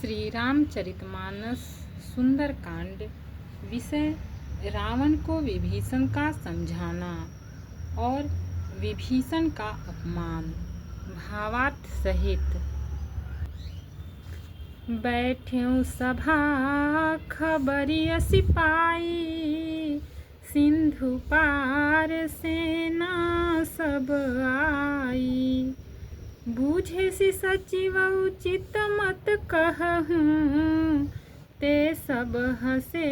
श्री रामचरितमानस सुंदरकांड। विषय रावण को विभीषण का समझाना और विभीषण का अपमान। भावार्थ सहित। बैठ्यों सभा खबरिय सिपाही, सिंधु पार सेना सब आई। बूझे सी सचिव उचित मत कहूँ, ते सब हंसे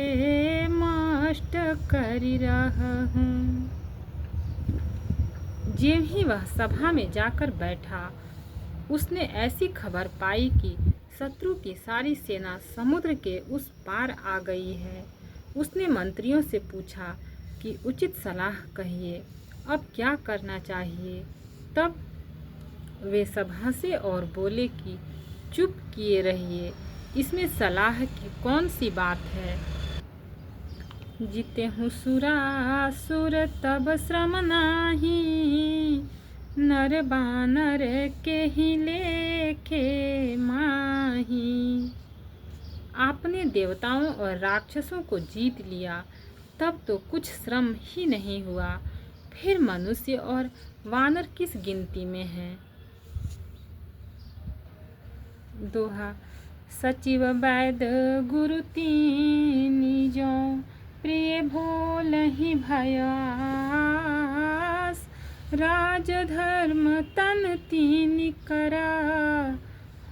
मष्ट करि रहूँ। ज्यों ही वह सभा में जाकर बैठा, उसने ऐसी खबर पाई कि शत्रु की सारी सेना समुद्र के उस पार आ गई है। उसने मंत्रियों से पूछा कि उचित सलाह कहिए, अब क्या करना चाहिए। तब वे सब हंसे और बोले कि चुप किए रहिए, इसमें सलाह की कौन सी बात है। जीते सुरासुर तब श्रम नाही, नर बानर के ही लेखे माही। आपने देवताओं और राक्षसों को जीत लिया, तब तो कुछ श्रम ही नहीं हुआ, फिर मनुष्य और वानर किस गिनती में हैं। दोहा। सचिव वैद्य गुरु तीनि जो, प्रिय भोलहि भयास। राज धर्म तन तीनि करा,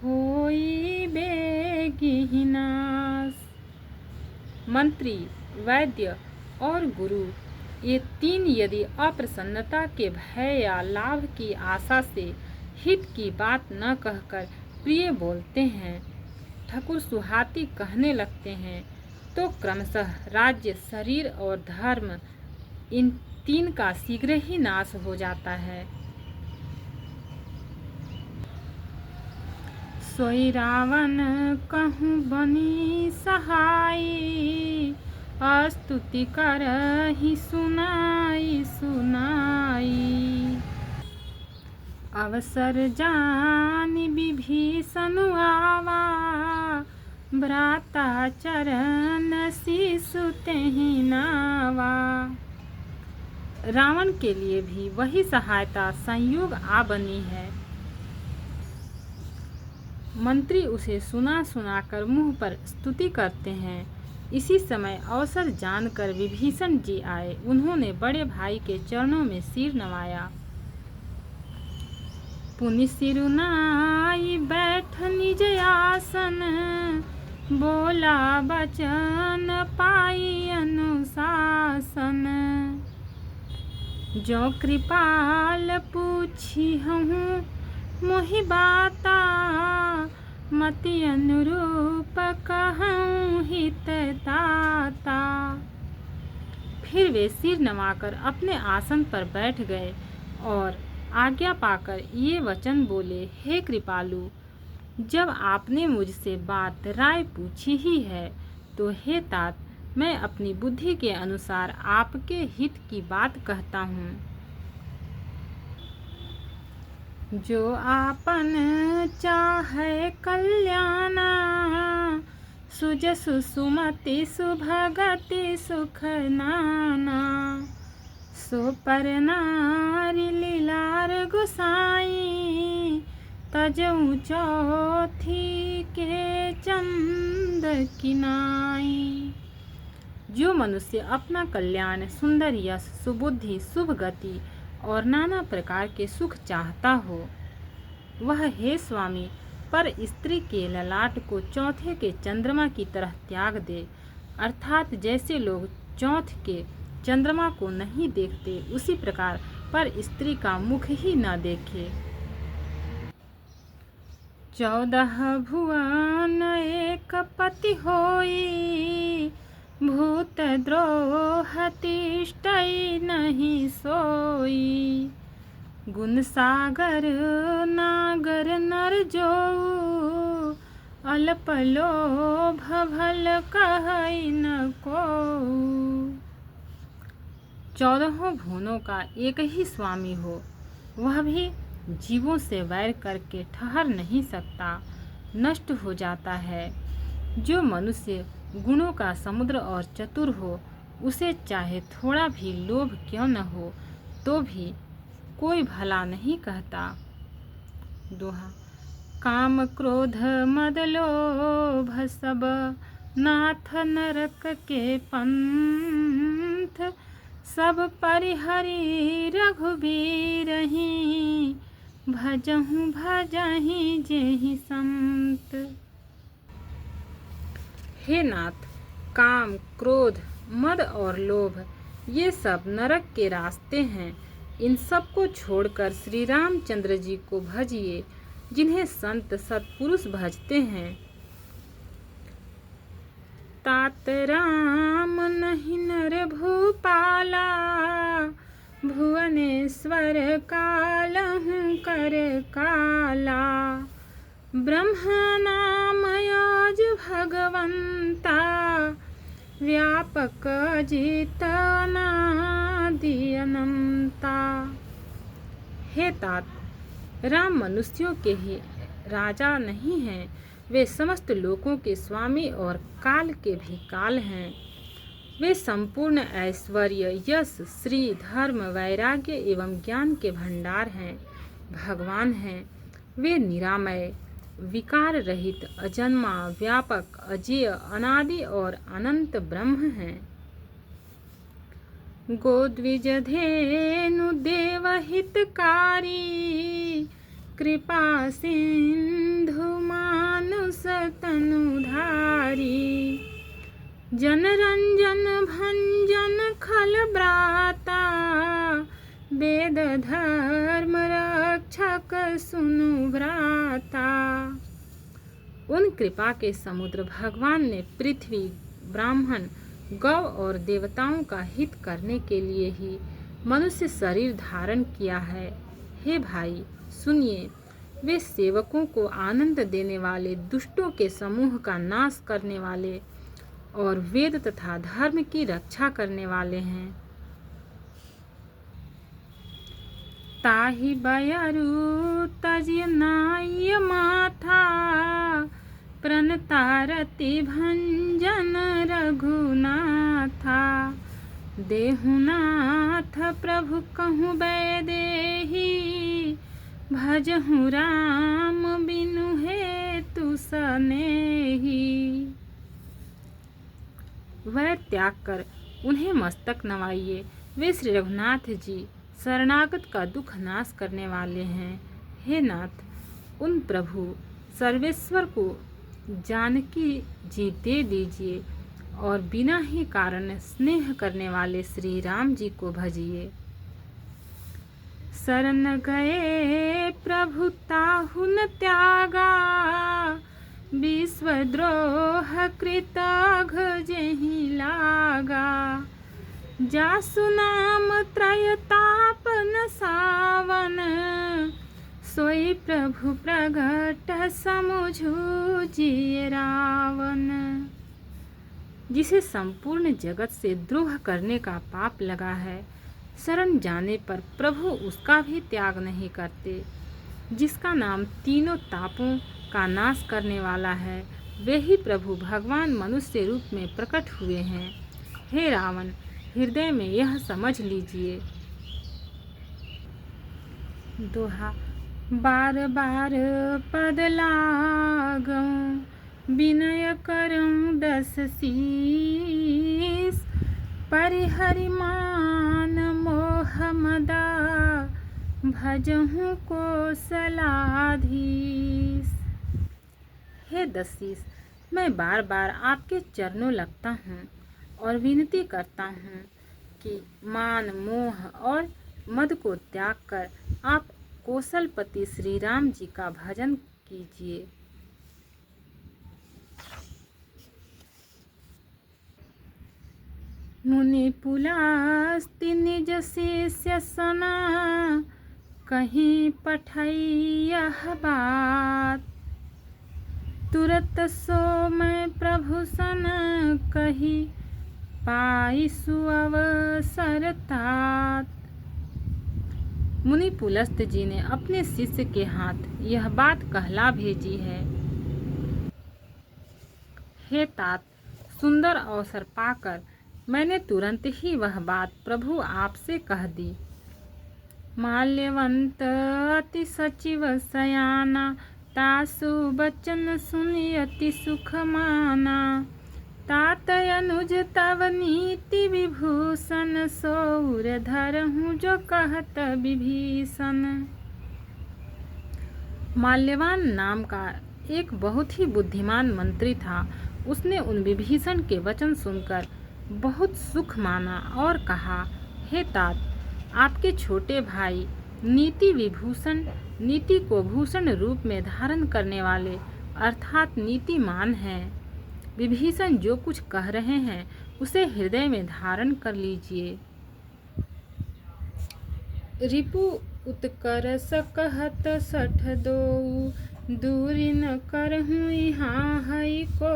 होई बेगी नास। मंत्री, वैद्य और गुरु, ये तीन यदि अप्रसन्नता के भय या लाभ की आशा से हित की बात न कहकर प्रिय बोलते हैं, ठकुर सुहाती कहने लगते हैं, तो क्रमशः राज्य, शरीर और धर्म, इन तीन का शीघ्र ही नाश हो जाता है। सोई रावण कहूँ बनी सहाई, स्तुति करहि सुनाई सुनाई। अवसर जानि विभीषण आवा, भ्राता चरण शिशु तेहि नावा। रावण के लिए भी वही सहायता संयोग आ बनी है। मंत्री उसे सुना सुनाकर मुँह पर स्तुति करते हैं। इसी समय अवसर जानकर विभीषण जी आए। उन्होंने बड़े भाई के चरणों में सिर नवाया। पुनि सिरुनाई बैठ निज आसन, बोला बचन पाई अनुशासन। जो कृपाल पूछी हूँ मोहि बाता, मति अनुरूप कहूँ हित दाता। फिर वे सिर नवाकर अपने आसन पर बैठ गए और आज्ञा पाकर ये वचन बोले, हे कृपालु, जब आपने मुझसे बात राय पूछी ही है, तो हे तात, मैं अपनी बुद्धि के अनुसार आपके हित की बात कहता हूँ। जो आपन चाहे कल्याणा, सुजसु सुमति सुभगति सुख नाना। सो पर नारी लीलार गुसाई, तजऊ चौथी के चंद किनाई। जो मनुष्य अपना कल्याण, सुंदर यश, सुबुद्धि, शुभ गति और नाना प्रकार के सुख चाहता हो, वह हे स्वामी पर स्त्री के ललाट को चौथे के चंद्रमा की तरह त्याग दे। अर्थात जैसे लोग चौथ के चंद्रमा को नहीं देखते, उसी प्रकार पर स्त्री का मुख ही न देखे। 14 भुवन एक पति होई, भूत द्रोह तिष्ठई नहीं सोई। गुण सागर नागर नर जो, अल्प लोभ भल कहई न कोऊ। 14 भुवनों का एक ही स्वामी हो, वह भी जीवों से वैर करके ठहर नहीं सकता। नष्ट हो जाता है। जो मनुष्य गुणों का समुद्र और चतुर हो, उसे चाहे थोड़ा भी लोभ क्यों न हो तो भी कोई भला नहीं कहता। दोहा। काम क्रोध मद लोभ सब नाथ नरक के पंथ, सब परिहरि रघुबीरहि, भजहु भजहि जेहि संत। हे नाथ, काम, क्रोध, मद और लोभ ये सब नरक के रास्ते हैं। इन सब को छोड़कर श्री रामचंद्र जी को भजिए, जिन्हें संत सत्पुरुष भजते हैं। तात राम नहीं नर भूपाला, भुवनेश्वर कालहु कर काला, ब्रह्म नाम योज भगवंता, व्यापक अजित अनादि अनंता। हे तात, राम मनुष्यों के ही राजा नहीं हैं, वे समस्त लोकों के स्वामी और काल के भी काल हैं। वे संपूर्ण ऐश्वर्य, यश, श्री, धर्म, वैराग्य एवं ज्ञान के भंडार हैं, भगवान हैं। वे निरामय, विकार रहित, अजन्मा, व्यापक, अजेय, अनादि और अनंत ब्रह्म हैं। गोद्विज धेनु देव हितकारी, कृपा सिंधु मानुष तनुधारी, जनरंजन भंजन खल ब्राता, वेद धर्म रक्षक सुनु भ्राता। उन कृपा के समुद्र भगवान ने पृथ्वी, ब्राह्मण, गौ और देवताओं का हित करने के लिए ही मनुष्य शरीर धारण किया है। हे भाई सुनिए, वे सेवकों को आनंद देने वाले, दुष्टों के समूह का नाश करने वाले और वेद तथा धर्म की रक्षा करने वाले हैं। ताहि बयरु तजिय नाय माथा, प्रणतारति भंजन रघुनाथा, देहुनाथ प्रभु कहूँ बैदेही, भजहु राम बिनु हेतु सनेही। वैर त्याग कर उन्हें मस्तक नवाइए, वे श्री रघुनाथ जी शरणागत का दुख नाश करने वाले हैं। हे नाथ, उन प्रभु सर्वेश्वर को जानकी जी दे दीजिए और बिना ही कारण स्नेह करने वाले श्री राम जी को भजिए। शरण गए प्रभु ताहु न त्यागा, विश्वद्रोह कृत जेहि लागा, जासु नाम त्रय ताप न सावन, सोई प्रभु प्रगट समुझु जिय रावण। जिसे संपूर्ण जगत से द्रोह करने का पाप लगा है, शरण जाने पर प्रभु उसका भी त्याग नहीं करते। जिसका नाम तीनों तापों का नाश करने वाला है, वे ही प्रभु भगवान मनुष्य रूप में प्रकट हुए हैं। हे रावण, हृदय में यह समझ लीजिए। दोहा। बार बार पद लागऊं, विनय करऊं दस शीस, परिहरि मान मोह मदा, भजहूँ कौशलाधीश। हे दशीस, मैं बार बार आपके चरणों लगता हूँ और विनती करता हूँ कि मान, मोह और मद को त्याग कर आप कौशलपति श्री राम जी का भजन कीजिए। मुनि पुलस्त्य निज शिष्य सना, कहीं पठैयह बात, तुरत सो मैं प्रभु सन कही, पाई सुअवसर तात। मुनि पुलस्त जी ने अपने शिष्य के हाथ यह बात कहला भेजी है हे तात, सुंदर अवसर पाकर मैंने तुरंत ही वह बात प्रभु आपसे कह दी। माल्यवंत अति सचिव सयाना, तासु बचन सुनि अति सुख माना। तात अनुज तव नीति विभूषण, सौर धरहूँ जो कहत विभीषण। माल्यवान नाम का एक बहुत ही बुद्धिमान मंत्री था। उसने उन विभीषण के वचन सुनकर बहुत सुख माना और कहा, हे तात, आपके छोटे भाई नीति विभूषण, नीति को भूषण रूप में धारण करने वाले अर्थात नीतिमान हैं। विभीषण जो कुछ कह रहे हैं उसे हृदय में धारण कर लीजिए। रिपु उत्कर्ष कहत सठ दो, दूरी न करहूँ यहाँ हई को।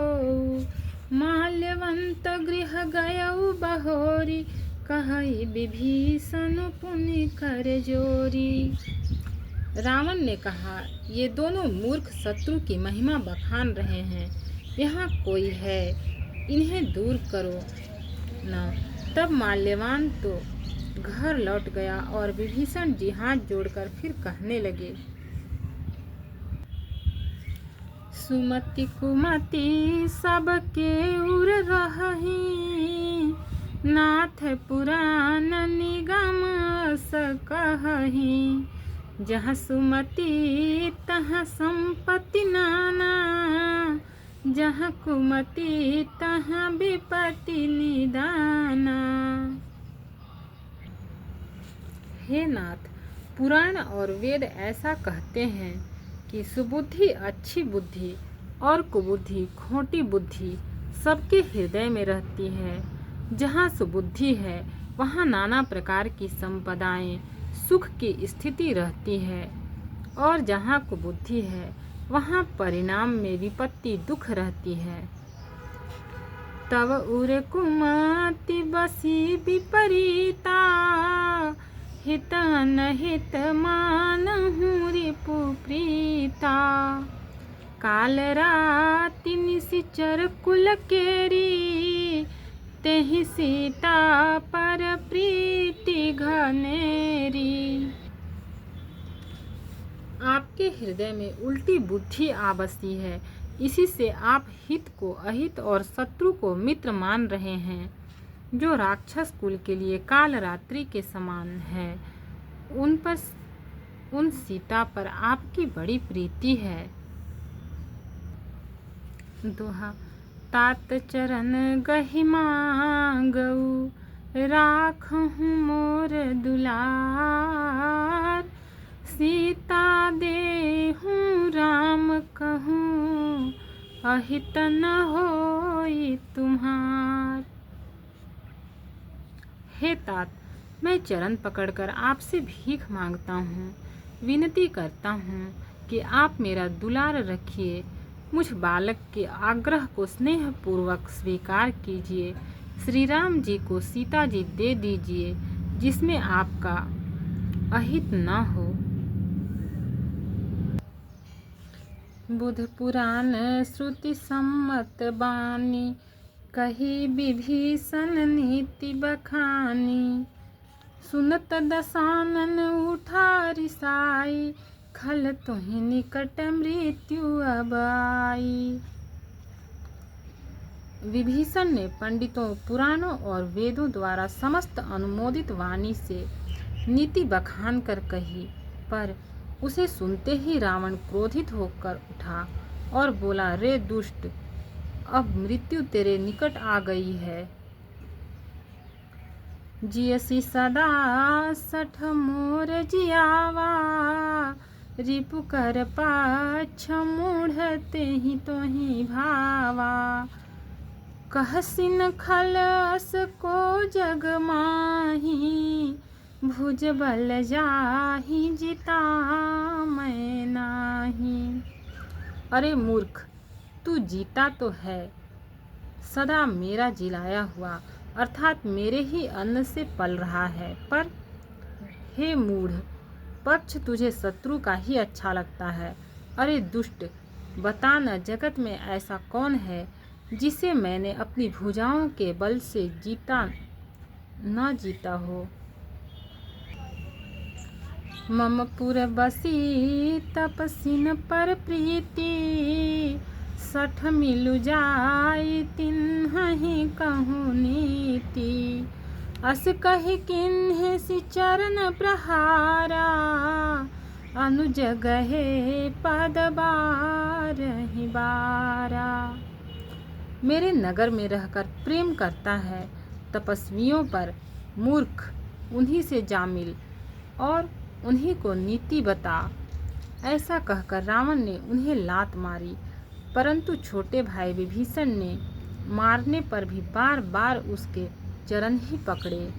माल्यवंत गृह गयऊ बहोरी, कहई विभीषण पुनि कर जोरी। रावण ने कहा, ये दोनों मूर्ख शत्रु की महिमा बखान रहे हैं। यहाँ कोई है, इन्हें दूर करो न। तब माल्यवान तो घर लौट गया और विभीषण जी हाथ जोड़कर फिर कहने लगे, सुमति कुमति सबके उर रहहि, नाथ पुराण निगम अस कहहि। जहाँ सुमति तहाँ संपत्ति नाना, जहाँ कुमति तहाँ विपत्ति निदाना। हे नाथ, पुराण और वेद ऐसा कहते हैं कि सुबुद्धि अच्छी बुद्धि और कुबुद्धि खोटी बुद्धि सबके हृदय में रहती है। जहाँ सुबुद्धि है वहाँ नाना प्रकार की संपदाएं सुख की स्थिति रहती है, और जहाँ कुबुद्धि है वहाँ परिणाम में विपत्ति दुख रहती है। तव उर कुमति बसी विपरीता, हित अनहित मानहूँ रिपु प्रीता। काल राति निशिचर कुल केरी, तेहि सीता पर प्रीति घनेरी। आपके हृदय में उल्टी बुद्धि आ बसी है, इसी से आप हित को अहित और शत्रु को मित्र मान रहे हैं। जो राक्षस कुल के लिए काल रात्रि के समान है, उन सीता पर आपकी बड़ी प्रीति है। दोहा, तात चरण गहि मांगऊ, राखहूँ मोर दुलार। सीता देहूँ राम कहूँ, अहित न होई तुम्हार। हे तात, मैं चरण पकड़कर आपसे भीख मांगता हूँ, विनती करता हूँ कि आप मेरा दुलार रखिए। मुझ बालक के आग्रह को स्नेह पूर्वक स्वीकार कीजिए। श्री राम जी को सीता जी दे दीजिए, जिसमें आपका अहित न हो। बुध पुराण श्रुति सम्मत बानी, कही विभीषण नीति बखानी। सुनत दशानन उठा रिसाई, खल तुहि निकट मृत्यु अब आई। विभीषण ने पंडितों, पुराणों और वेदों द्वारा समस्त अनुमोदित वाणी से नीति बखान कर कही, पर उसे सुनते ही रावण क्रोधित होकर उठा और बोला, रे दुष्ट, अब मृत्यु तेरे निकट आ गई है। जियसी सदा सठ मोर जियावा, रिपु कर पाछ मूढ़ते ही तो ही भावा। कहसिन खलस को जग माही, भुज बल जाहि जिता मैं नाही। अरे मूर्ख, तू जीता तो है, सदा मेरा जिलाया हुआ अर्थात मेरे ही अन्न से पल रहा है, पर हे मूढ़, पक्ष तुझे शत्रु का ही अच्छा लगता है। अरे दुष्ट, बता न, जगत में ऐसा कौन है जिसे मैंने अपनी भुजाओं के बल से न जीता हो। मम पुर बसी तपसिन पर प्रीति, सठ मिलु जाई तिन्हि कहूँ नीति। अस कहि किन्हि सि चरण प्रहारा, अनुज गहे पद बारहि बारा। मेरे नगर में रहकर प्रेम करता है तपस्वियों पर मूर्ख, उन्हीं से जा मिल और उन्हीं को नीति बता। ऐसा कहकर रावण ने उन्हें लात मारी, परंतु छोटे भाई विभीषण ने मारने पर भी बार बार उसके चरण ही पकड़े।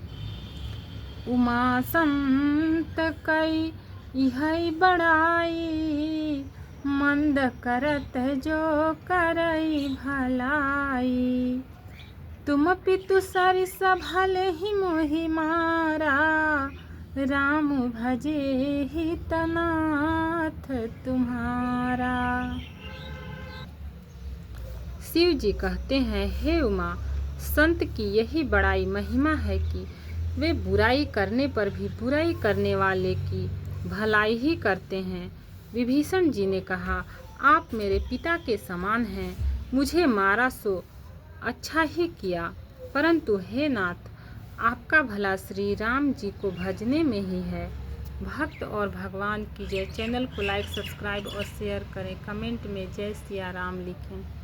उमा संत कई इहै बड़ाई, मंद करत जो करई भलाई। तुम पितु सरिस भले ही मोहि मारा, राम भजे हितनाथ तुम्हारा। शिव जी कहते हैं, हे उमा, संत की यही बड़ाई महिमा है कि वे बुराई करने पर भी बुराई करने वाले की भलाई ही करते हैं। विभीषण जी ने कहा, आप मेरे पिता के समान हैं, मुझे मारा सो अच्छा ही किया, परंतु हे नाथ, आपका भला श्री राम जी को भजने में ही है। भक्त और भगवान की जय। चैनल को लाइक, सब्सक्राइब और शेयर करें। कमेंट में जय सिया राम लिखें।